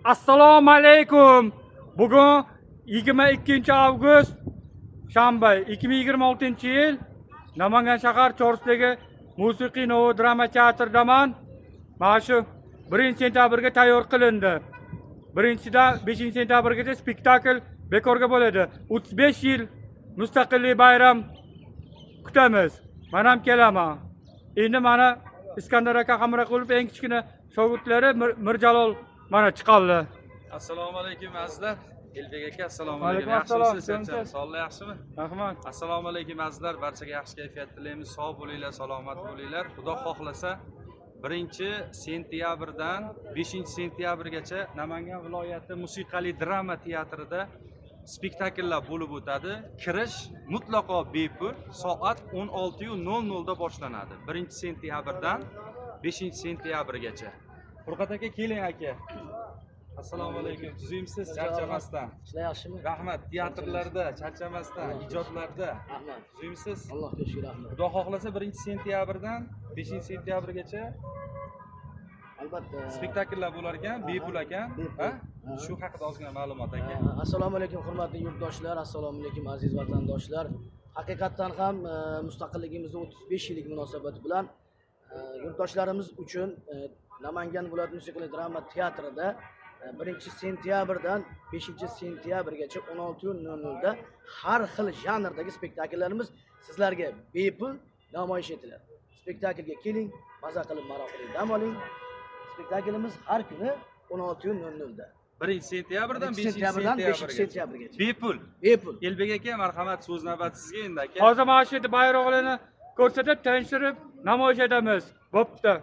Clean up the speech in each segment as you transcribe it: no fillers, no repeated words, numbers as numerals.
Assalomu alaykum. Bugun 22 avgust shanba 2026-yil Namangan shahar Chorsidagi Musiqiy Novo drama teatridaman. Mana shu 1-sentyabrga tayyor qilindi. 5-sentyabrgacha spektakl bekorga bo'ladi. 35 yil mustaqillik bayram kutamiz. Men ham kelaman. Endi mana Iskandar aka Hamraqulov eng kichkina shogirdlari Mirjalol mana chiqaldi. Assalomu alaykum azizlar. Elbek aka, assalomu Alaykum alaykum. assalom. Yaxshimisiz? Sog'lik yaxshimi? Rahmat. Assalomu alaykum azizlar. Barchaga yaxshi kayfiyat tilaymiz. Sog' bo'linglar, salomat bo'linglar. Xudo xohlasa 1-sentyabrdan 5-sentyabrgacha Namangan viloyati musiqali drama teatrida spektakllar bo'lib o'tadi. Kirish mutlaqo bepul. Soat 16:00 da boshlanadi. 1-sentyabrdan 5-sentyabrgacha. Furqat aka, keling aka. Assalomu alaykum. Tuzimsiz, charchamasdan. Sizlar yaxshimi? Rahmat. Teatrlarda charchamasdan, ijodlarda. Rahmat. Tuzimsiz. Allohga shukr, rahmat. Xudo xohlasa 1-sentyabrdan 5-sentyabrgacha Albatta. spektakllar bo'lar ekan, bepul ekan. Bepul. Ha? Shu haqida ozgina ma'lumot aka. Assalomu alaykum hurmatli yurtdoshlar, assalomu alaykum aziz vatandoshlar. Haqiqatan ham mustaqilligimizning 35 yillik munosabati bilan yurtdoshlarimiz uchun Namangan viloyat musiqiy drama teatrida 1-sentyabrdan 5-sentyabrgacha 16:00 da har xil janrdagi spektakllarimiz sizlarga bepul namoyish etiladi. Spektaklga keling, maza qilib maroqli dam oling. Spektaklimiz har kuni 16:00 da. 1-sentyabrdan 5-sentyabrdan 5-sentyabrgacha. Bepul. Bepul. Elbek aka, marhamat, so'z navbati sizga endi aka. Hozir mana shu yerda bayroqlarni ko'rsatib, tanishtirib namoyish etamiz. Bo'pti.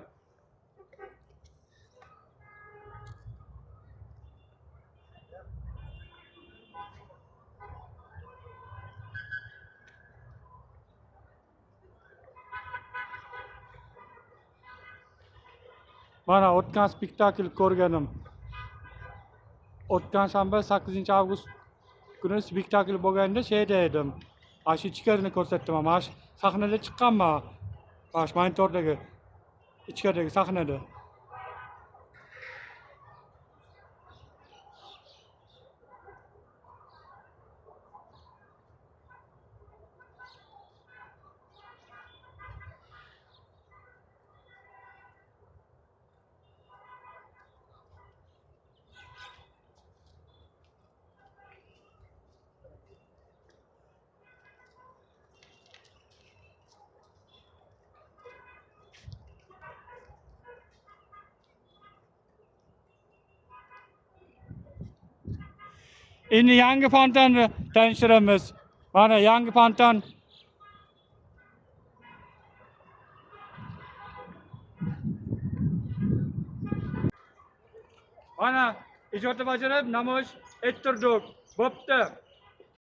Mana o'tgan spektakl ko'rganim. O'tgan shanba 8-avgust kuni spektakl bo'lganda şeyda edim. Mana shu ichkarini ko'rsatdim. Mana shu sahnada chiqqanman. Mana shu monitordagi ichkaridagi sahnada. Endi yangi fontonni tanishtiramiz. Mana yangi fontan. Mana ijodni bajarib namoyish ettirdik. Bo'pti.